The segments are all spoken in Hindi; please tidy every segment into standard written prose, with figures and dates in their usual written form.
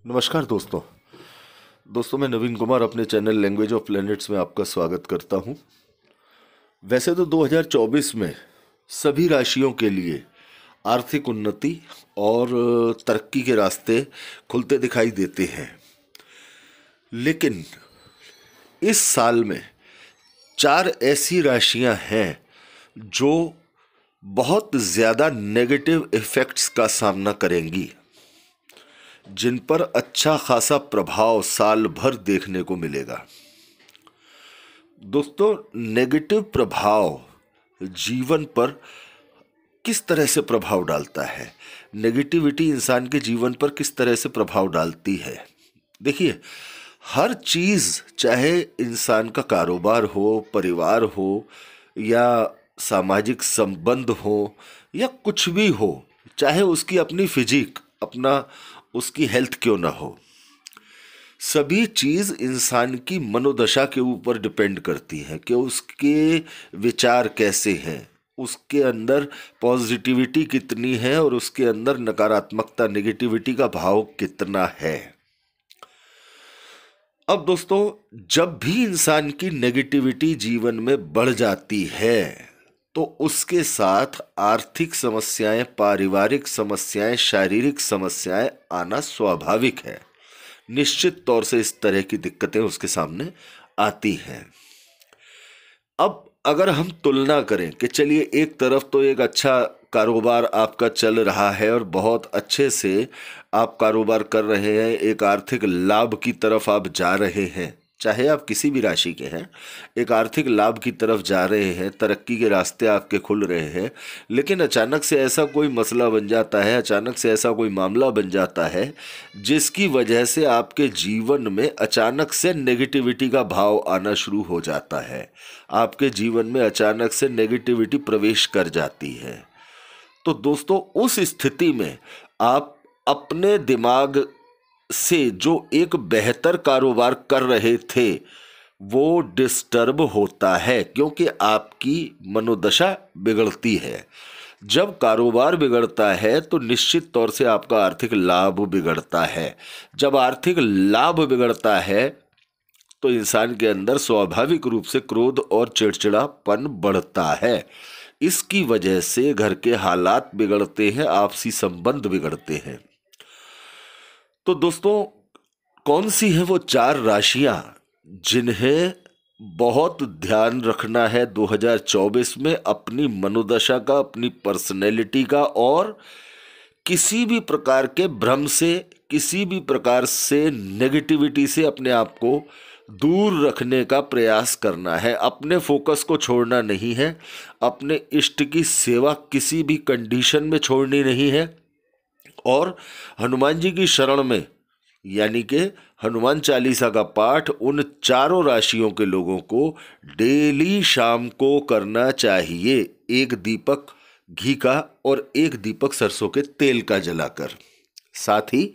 नमस्कार दोस्तों मैं नवीन कुमार अपने चैनल लैंग्वेज ऑफ प्लैनेट्स में आपका स्वागत करता हूं। वैसे तो 2024 में सभी राशियों के लिए आर्थिक उन्नति और तरक्की के रास्ते खुलते दिखाई देते हैं, लेकिन इस साल में 4 ऐसी राशियां हैं जो बहुत ज़्यादा नेगेटिव इफ़ेक्ट्स का सामना करेंगी, जिन पर अच्छा खासा प्रभाव साल भर देखने को मिलेगा। दोस्तों, नेगेटिव प्रभाव जीवन पर किस तरह से प्रभाव डालता है, नेगेटिविटी इंसान के जीवन पर किस तरह से प्रभाव डालती है। देखिए, हर चीज़, चाहे इंसान का कारोबार हो, परिवार हो, या सामाजिक संबंध हो, या कुछ भी हो, चाहे उसकी अपनी फिजिक, अपना उसकी हेल्थ क्यों ना हो, सभी चीज़ इंसान की मनोदशा के ऊपर डिपेंड करती हैं कि उसके विचार कैसे हैं, उसके अंदर पॉजिटिविटी कितनी है और उसके अंदर नकारात्मकता, नेगेटिविटी का भाव कितना है। अब दोस्तों, जब भी इंसान की नेगेटिविटी जीवन में बढ़ जाती है तो उसके साथ आर्थिक समस्याएं, पारिवारिक समस्याएं, शारीरिक समस्याएं आना स्वाभाविक है। निश्चित तौर से इस तरह की दिक्कतें उसके सामने आती हैं। अब अगर हम तुलना करें कि चलिए, एक तरफ तो एक अच्छा कारोबार आपका चल रहा है और बहुत अच्छे से आप कारोबार कर रहे हैं, एक आर्थिक लाभ की तरफ आप जा रहे हैं, चाहे आप किसी भी राशि के हैं, एक आर्थिक लाभ की तरफ जा रहे हैं, तरक्की के रास्ते आपके खुल रहे हैं, लेकिन अचानक से ऐसा कोई मसला बन जाता है, अचानक से ऐसा कोई मामला बन जाता है जिसकी वजह से आपके जीवन में अचानक से नेगेटिविटी का भाव आना शुरू हो जाता है, आपके जीवन में अचानक से नेगेटिविटी प्रवेश कर जाती है। तो दोस्तों, उस स्थिति में आप अपने दिमाग से जो एक बेहतर कारोबार कर रहे थे वो डिस्टर्ब होता है, क्योंकि आपकी मनोदशा बिगड़ती है। जब कारोबार बिगड़ता है तो निश्चित तौर से आपका आर्थिक लाभ बिगड़ता है। जब आर्थिक लाभ बिगड़ता है तो इंसान के अंदर स्वाभाविक रूप से क्रोध और चिड़चिड़ापन बढ़ता है। इसकी वजह से घर के हालात बिगड़ते हैं, आपसी संबंध बिगड़ते हैं। तो दोस्तों, कौन सी है वो 4 राशियां जिन्हें बहुत ध्यान रखना है 2024 में, अपनी मनोदशा का, अपनी पर्सनैलिटी का, और किसी भी प्रकार के भ्रम से, किसी भी प्रकार से नेगेटिविटी से अपने आप को दूर रखने का प्रयास करना है। अपने फोकस को छोड़ना नहीं है, अपने इष्ट की सेवा किसी भी कंडीशन में छोड़नी नहीं है, और हनुमान जी की शरण में, यानी कि हनुमान चालीसा का पाठ उन चारों राशियों के लोगों को डेली शाम को करना चाहिए, एक दीपक घी का और एक दीपक सरसों के तेल का जलाकर। साथ ही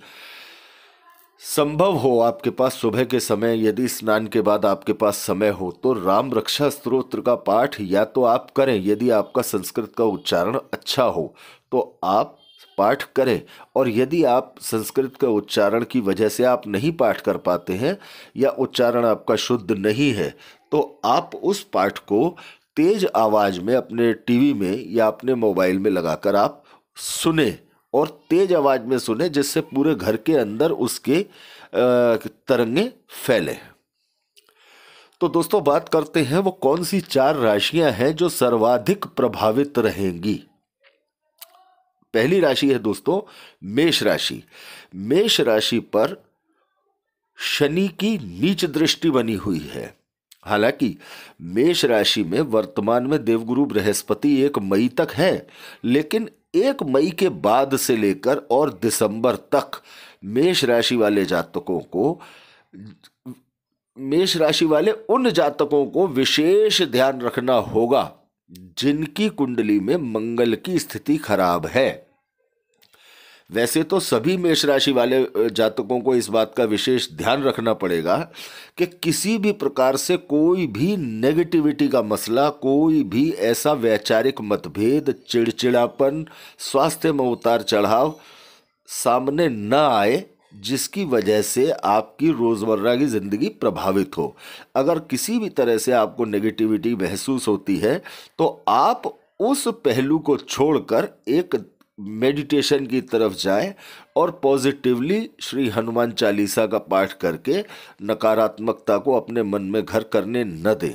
संभव हो आपके पास सुबह के समय, यदि स्नान के बाद आपके पास समय हो, तो राम रक्षा स्तोत्र का पाठ या तो आप करें, यदि आपका संस्कृत का उच्चारण अच्छा हो तो आप पाठ करें, और यदि आप संस्कृत का उच्चारण की वजह से आप नहीं पाठ कर पाते हैं या उच्चारण आपका शुद्ध नहीं है, तो आप उस पाठ को तेज आवाज़ में अपने टीवी में या अपने मोबाइल में लगाकर आप सुने, और तेज आवाज़ में सुने, जिससे पूरे घर के अंदर उसके तरंगे फैले। तो दोस्तों, बात करते हैं वो कौन सी 4 राशियां हैं जो सर्वाधिक प्रभावित रहेंगी। पहली राशि है दोस्तों मेष राशि। मेष राशि पर शनि की नीच दृष्टि बनी हुई है। हालांकि मेष राशि में वर्तमान में देवगुरु बृहस्पति 1 मई तक है, लेकिन 1 मई के बाद से लेकर और दिसंबर तक मेष राशि वाले जातकों को, मेष राशि वाले उन जातकों को विशेष ध्यान रखना होगा जिनकी कुंडली में मंगल की स्थिति खराब है। वैसे तो सभी मेष राशि वाले जातकों को इस बात का विशेष ध्यान रखना पड़ेगा कि किसी भी प्रकार से कोई भी नेगेटिविटी का मसला, कोई भी ऐसा वैचारिक मतभेद, चिड़चिड़ापन, स्वास्थ्य में उतार चढ़ाव सामने न आए जिसकी वजह से आपकी रोजमर्रा की जिंदगी प्रभावित हो। अगर किसी भी तरह से आपको नेगेटिविटी महसूस होती है तो आप उस पहलू को छोड़कर एक मेडिटेशन की तरफ जाएं और पॉजिटिवली श्री हनुमान चालीसा का पाठ करके नकारात्मकता को अपने मन में घर करने न दें।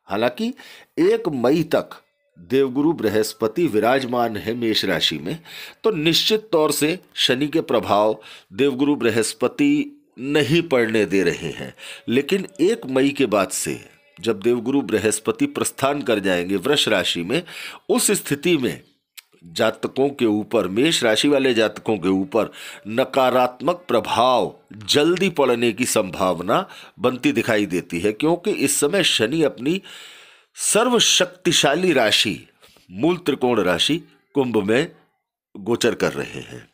हालांकि 1 मई तक देवगुरु बृहस्पति विराजमान है मेष राशि में, तो निश्चित तौर से शनि के प्रभाव देवगुरु बृहस्पति नहीं पड़ने दे रहे हैं। लेकिन 1 मई के बाद से जब देवगुरु बृहस्पति प्रस्थान कर जाएंगे वृष राशि में, उस स्थिति में जातकों के ऊपर, मेष राशि वाले जातकों के ऊपर नकारात्मक प्रभाव जल्दी पड़ने की संभावना बनती दिखाई देती है, क्योंकि इस समय शनि अपनी सर्वशक्तिशाली राशि मूल त्रिकोण राशि कुंभ में गोचर कर रहे हैं।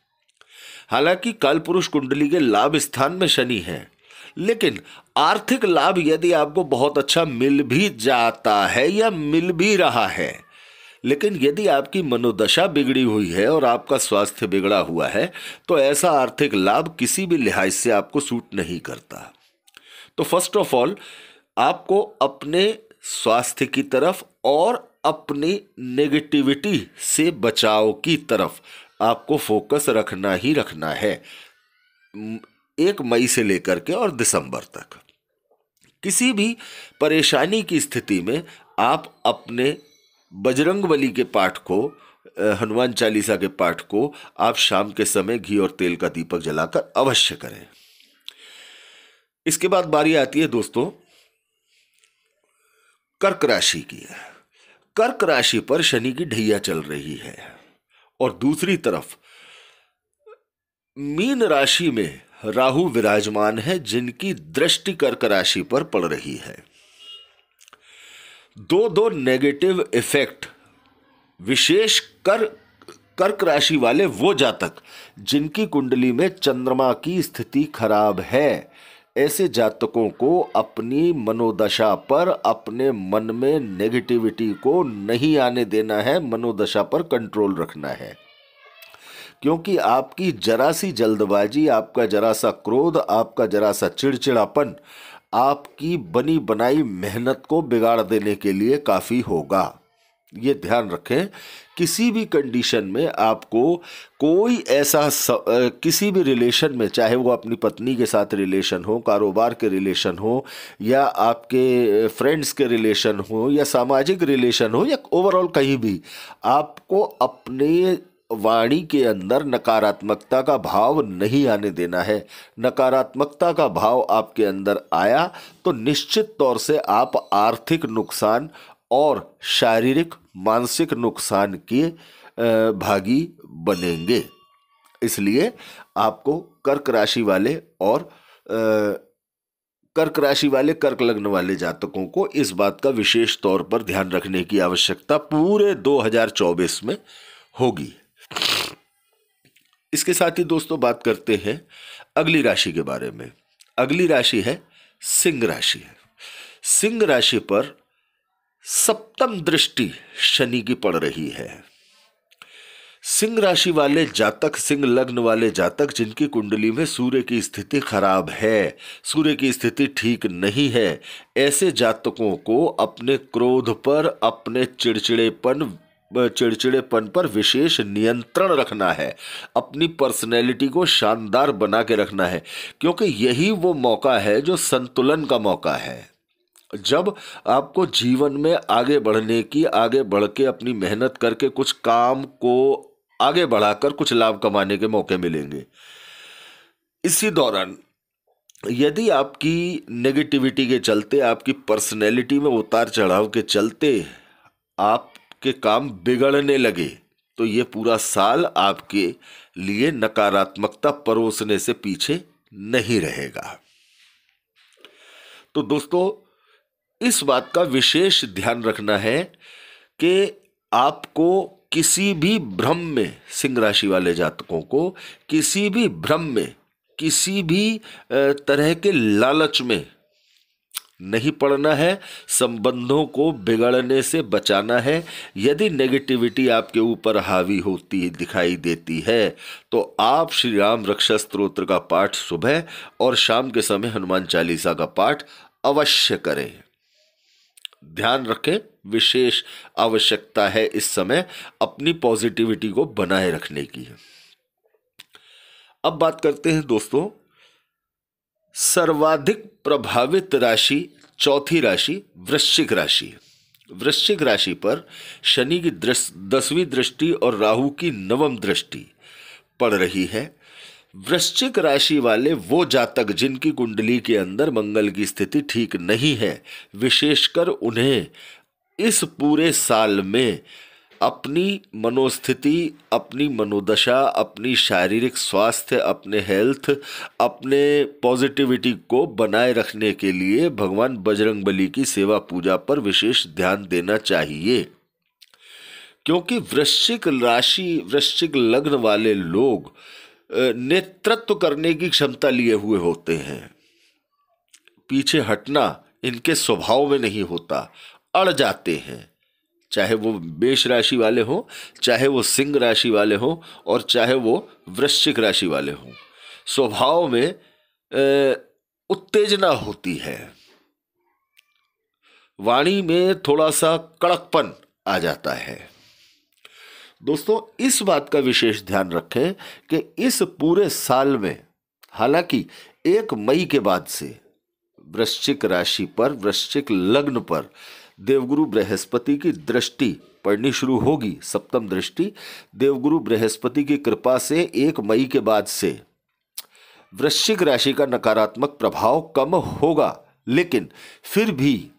हालांकि कालपुरुष कुंडली के लाभ स्थान में शनि है, लेकिन आर्थिक लाभ यदि आपको बहुत अच्छा मिल भी जाता है या मिल भी रहा है, लेकिन यदि आपकी मनोदशा बिगड़ी हुई है और आपका स्वास्थ्य बिगड़ा हुआ है तो ऐसा आर्थिक लाभ किसी भी लिहाज से आपको सूट नहीं करता। तो फर्स्ट ऑफ ऑल आपको अपने स्वास्थ्य की तरफ और अपनी नेगेटिविटी से बचाव की तरफ आपको फोकस रखना ही रखना है 1 मई से लेकर के और दिसंबर तक। किसी भी परेशानी की स्थिति में आप अपने बजरंगबली के पाठ को, हनुमान चालीसा के पाठ को आप शाम के समय घी और तेल का दीपक जलाकर अवश्य करें। इसके बाद बारी आती है दोस्तों कर्क राशि की। कर्क राशि पर शनि की ढैया चल रही है और दूसरी तरफ मीन राशि में राहु विराजमान है, जिनकी दृष्टि कर्क राशि पर पड़ रही है। दो नेगेटिव इफेक्ट विशेष कर कर्क राशि वाले वो जातक जिनकी कुंडली में चंद्रमा की स्थिति खराब है, ऐसे जातकों को अपनी मनोदशा पर, अपने मन में नेगेटिविटी को नहीं आने देना है, मनोदशा पर कंट्रोल रखना है। क्योंकि आपकी जरा सी जल्दबाजी, आपका जरा सा क्रोध, आपका जरा सा चिड़चिड़ापन आपकी बनी बनाई मेहनत को बिगाड़ देने के लिए काफ़ी होगा। ये ध्यान रखें। किसी भी कंडीशन में आपको कोई ऐसा किसी भी रिलेशन में, चाहे वो अपनी पत्नी के साथ रिलेशन हो, कारोबार के रिलेशन हो, या आपके फ्रेंड्स के रिलेशन हो, या सामाजिक रिलेशन हो, या ओवरऑल कहीं भी, आपको अपने वाणी के अंदर नकारात्मकता का भाव नहीं आने देना है। नकारात्मकता का भाव आपके अंदर आया तो निश्चित तौर से आप आर्थिक नुकसान और शारीरिक मानसिक नुकसान के भागी बनेंगे। इसलिए आपको कर्क राशि वाले और कर्क राशि वाले, कर्क लग्न वाले जातकों को इस बात का विशेष तौर पर ध्यान रखने की आवश्यकता पूरे 2024 में होगी। इसके साथ ही दोस्तों बात करते हैं अगली राशि के बारे में। अगली राशि है सिंह राशि। सिंह राशि पर सप्तम दृष्टि शनि की पड़ रही है। सिंह राशि वाले जातक, सिंह लग्न वाले जातक जिनकी कुंडली में सूर्य की स्थिति खराब है, सूर्य की स्थिति ठीक नहीं है, ऐसे जातकों को अपने क्रोध पर, अपने चिड़चिड़ेपन पर विशेष नियंत्रण रखना है, अपनी पर्सनैलिटी को शानदार बना के रखना है, क्योंकि यही वो मौका है जो संतुलन का मौका है। जब आपको जीवन में आगे बढ़ने की, आगे बढ़ के अपनी मेहनत करके कुछ काम को आगे बढ़ाकर कुछ लाभ कमाने के मौके मिलेंगे। इसी दौरान यदि आपकी नेगेटिविटी के चलते, आपकी पर्सनैलिटी में उतार चढ़ाव के चलते आपके काम बिगड़ने लगे तो ये पूरा साल आपके लिए नकारात्मकता परोसने से पीछे नहीं रहेगा। तो दोस्तों इस बात का विशेष ध्यान रखना है कि आपको किसी भी भ्रम में, सिंह राशि वाले जातकों को किसी भी भ्रम में, किसी भी तरह के लालच में नहीं पढ़ना है, संबंधों को बिगड़ने से बचाना है। यदि नेगेटिविटी आपके ऊपर हावी होती दिखाई देती है तो आप श्री राम रक्षा स्तोत्र का पाठ सुबह और शाम के समय हनुमान चालीसा का पाठ अवश्य करें। ध्यान रखें, विशेष आवश्यकता है इस समय अपनी पॉजिटिविटी को बनाए रखने की। अब बात करते हैं दोस्तों, सर्वाधिक प्रभावित राशि, चौथी राशि वृश्चिक राशि। वृश्चिक राशि पर शनि की 10वीं दृष्टि और राहु की 9वीं दृष्टि पड़ रही है। वृश्चिक राशि वाले वो जातक जिनकी कुंडली के अंदर मंगल की स्थिति ठीक नहीं है, विशेषकर उन्हें इस पूरे साल में अपनी मनोस्थिति, अपनी मनोदशा, अपनी शारीरिक स्वास्थ्य, अपने हेल्थ, अपने पॉजिटिविटी को बनाए रखने के लिए भगवान बजरंगबली की सेवा पूजा पर विशेष ध्यान देना चाहिए। क्योंकि वृश्चिक राशि, वृश्चिक लग्न वाले लोग नेतृत्व करने की क्षमता लिए हुए होते हैं। पीछे हटना इनके स्वभाव में नहीं होता, अड़ जाते हैं। चाहे वो मेष राशि वाले हों, चाहे वो सिंह राशि वाले हों और चाहे वो वृश्चिक राशि वाले हों, स्वभाव में उत्तेजना होती है, वाणी में थोड़ा सा कड़कपन आ जाता है। दोस्तों, इस बात का विशेष ध्यान रखें कि इस पूरे साल में, हालांकि 1 मई के बाद से वृश्चिक राशि पर, वृश्चिक लग्न पर देवगुरु बृहस्पति की दृष्टि पड़नी शुरू होगी, सप्तम दृष्टि। देवगुरु बृहस्पति की कृपा से 1 मई के बाद से वृश्चिक राशि का नकारात्मक प्रभाव कम होगा, लेकिन फिर भी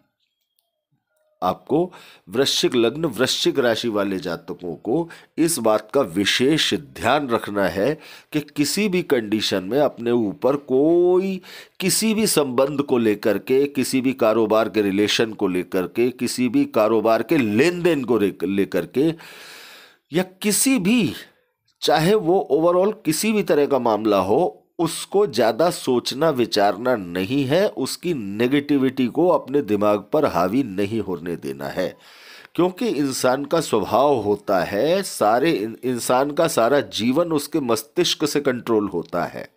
आपको वृश्चिक लग्न, वृश्चिक राशि वाले जातकों को इस बात का विशेष ध्यान रखना है कि किसी भी कंडीशन में अपने ऊपर कोई, किसी भी संबंध को लेकर के, किसी भी कारोबार के रिलेशन को लेकर के, किसी भी कारोबार के लेन देन को लेकर के, या किसी भी, चाहे वो ओवरऑल किसी भी तरह का मामला हो, उसको ज़्यादा सोचना विचारना नहीं है, उसकी नेगेटिविटी को अपने दिमाग पर हावी नहीं होने देना है। क्योंकि इंसान का स्वभाव होता है, इंसान का सारा जीवन उसके मस्तिष्क से कंट्रोल होता है,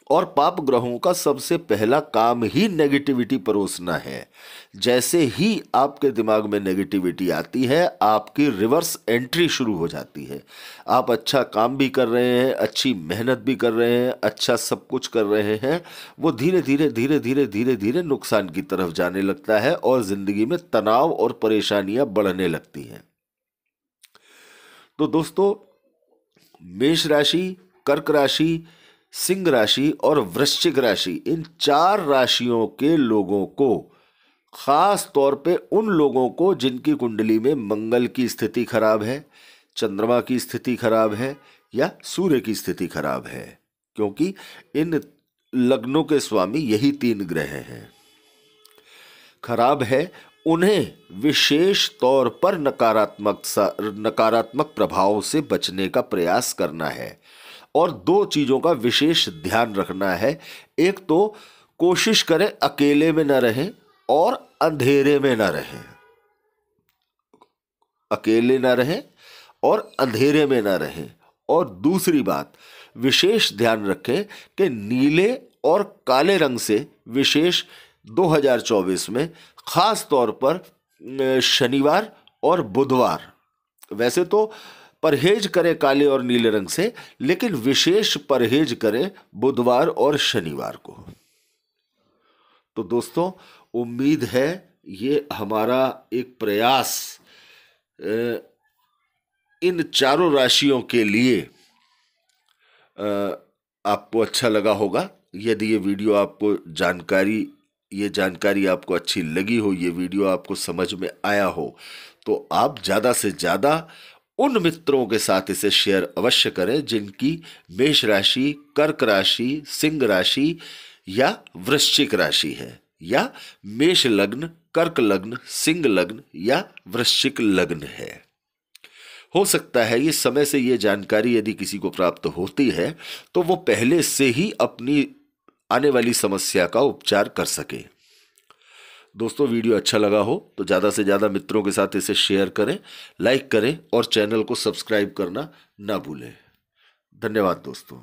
और पाप ग्रहों का सबसे पहला काम ही नेगेटिविटी परोसना है। जैसे ही आपके दिमाग में नेगेटिविटी आती है, आपकी रिवर्स एंट्री शुरू हो जाती है। आप अच्छा काम भी कर रहे हैं, अच्छी मेहनत भी कर रहे हैं, अच्छा सब कुछ कर रहे हैं, वो धीरे धीरे धीरे धीरे धीरे धीरे नुकसान की तरफ जाने लगता है और जिंदगी में तनाव और परेशानियां बढ़ने लगती हैं। तो दोस्तों, मेष राशि, कर्क राशि, सिंह राशि और वृश्चिक राशि, इन 4 राशियों के लोगों को, खास तौर पे उन लोगों को जिनकी कुंडली में मंगल की स्थिति खराब है, चंद्रमा की स्थिति खराब है या सूर्य की स्थिति खराब है, क्योंकि इन लग्नों के स्वामी यही 3 ग्रह हैं, खराब है, उन्हें विशेष तौर पर नकारात्मक प्रभाव से बचने का प्रयास करना है। और 2 चीजों का विशेष ध्यान रखना है। एक तो कोशिश करें अकेले में न रहें और अंधेरे में न रहें, अकेले न रहें और अंधेरे में न रहें। और दूसरी बात, विशेष ध्यान रखें कि नीले और काले रंग से विशेष 2024 में खास तौर पर शनिवार और बुधवार, वैसे तो परहेज करें काले और नीले रंग से, लेकिन विशेष परहेज करें बुधवार और शनिवार को। तो दोस्तों, उम्मीद है ये हमारा एक प्रयास इन 4 राशियों के लिए आपको अच्छा लगा होगा। यदि ये वीडियो आपको जानकारी आपको अच्छी लगी हो, ये वीडियो आपको समझ में आया हो, तो आप ज़्यादा से ज़्यादा उन मित्रों के साथ इसे शेयर अवश्य करें जिनकी मेष राशि, कर्क राशि, सिंह राशि या वृश्चिक राशि है, या मेष लग्न, कर्क लग्न, सिंह लग्न या वृश्चिक लग्न है। हो सकता है ये समय से ये जानकारी यदि किसी को प्राप्त होती है तो वो पहले से ही अपनी आने वाली समस्या का उपचार कर सके। दोस्तों वीडियो अच्छा लगा हो तो ज़्यादा से ज़्यादा मित्रों के साथ इसे शेयर करें, लाइक करें और चैनल को सब्सक्राइब करना ना भूलें। धन्यवाद दोस्तों।